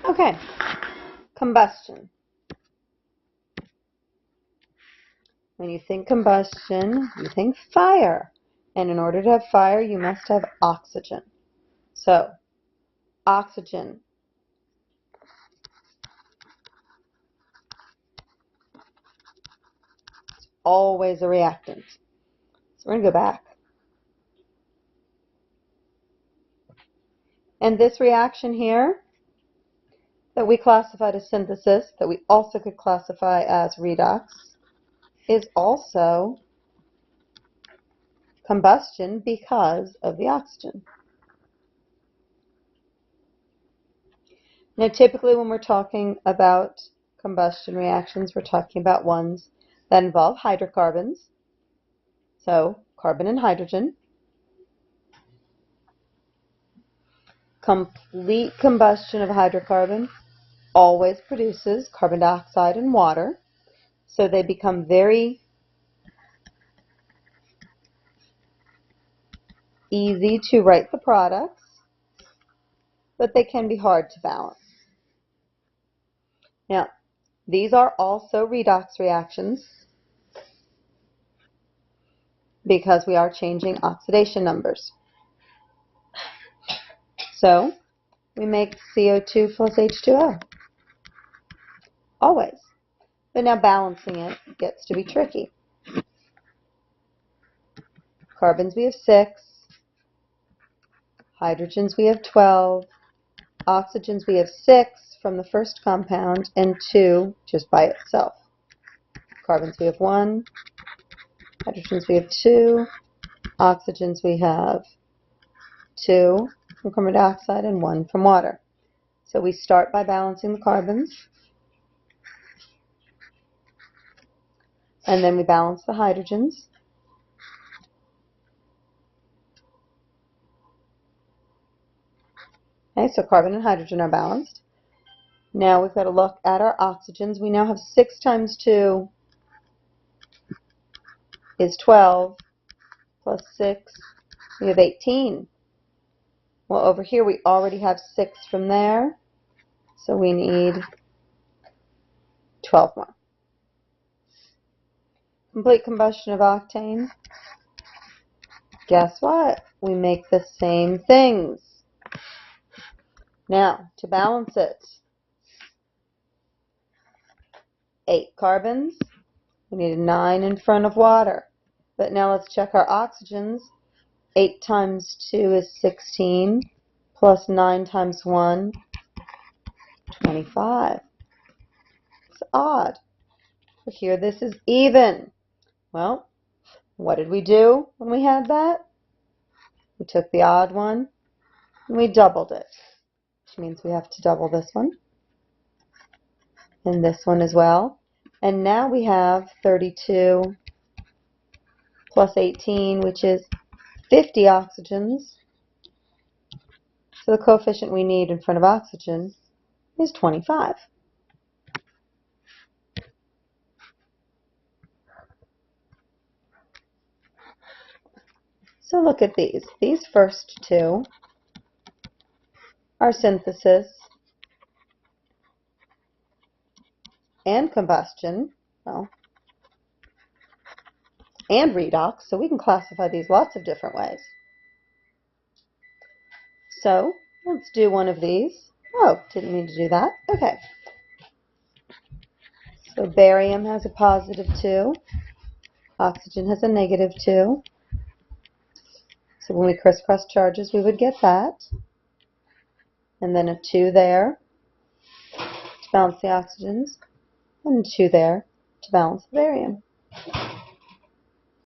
Okay, combustion. When you think combustion, you think fire. And in order to have fire, you must have oxygen. So, oxygen. Always a reactant. So we're going to go back. And this reaction here that we classified as synthesis, that we also could classify as redox, is also combustion because of the oxygen. Now, typically when we're talking about combustion reactions, we're talking about ones that involve hydrocarbons, so carbon and hydrogen. Complete combustion of a hydrocarbon always produces carbon dioxide and water, so they become very easy to write the products, but they can be hard to balance. Now, these are also redox reactions because we are changing oxidation numbers. So, we make CO2 plus H2O. Always. But now balancing it gets to be tricky. Carbons we have 6, hydrogens we have 12, oxygens we have 6 from the first compound and 2 just by itself. Carbons we have 1, hydrogens we have 2, oxygens we have 2 from carbon dioxide and 1 from water. So we start by balancing the carbons, and then we balance the hydrogens. Okay, so carbon and hydrogen are balanced. Now we've got to look at our oxygens. We now have 6 times 2 is 12, plus 6, we have 18. Well, over here we already have 6 from there, so we need 12 more. Complete combustion of octane. Guess what? We make the same things. Now, to balance it, 8 carbons. We need a 9 in front of water. But now let's check our oxygens. 8 times 2 is 16, plus 9 times 1, 25. It's odd. But here this is even. Well, what did we do when we had that? We took the odd one and we doubled it, which means we have to double this one and this one as well. And now we have 32 plus 18, which is 50 oxygens. So the coefficient we need in front of oxygen is 25. So look at these. These first two are synthesis and combustion, well, and redox, so we can classify these lots of different ways. So let's do one of these. Oh, didn't mean to do that. Okay. So barium has a positive 2. Oxygen has a negative 2. So when we crisscross charges, we would get that. And then a 2 there to balance the oxygens, and a 2 there to balance the barium.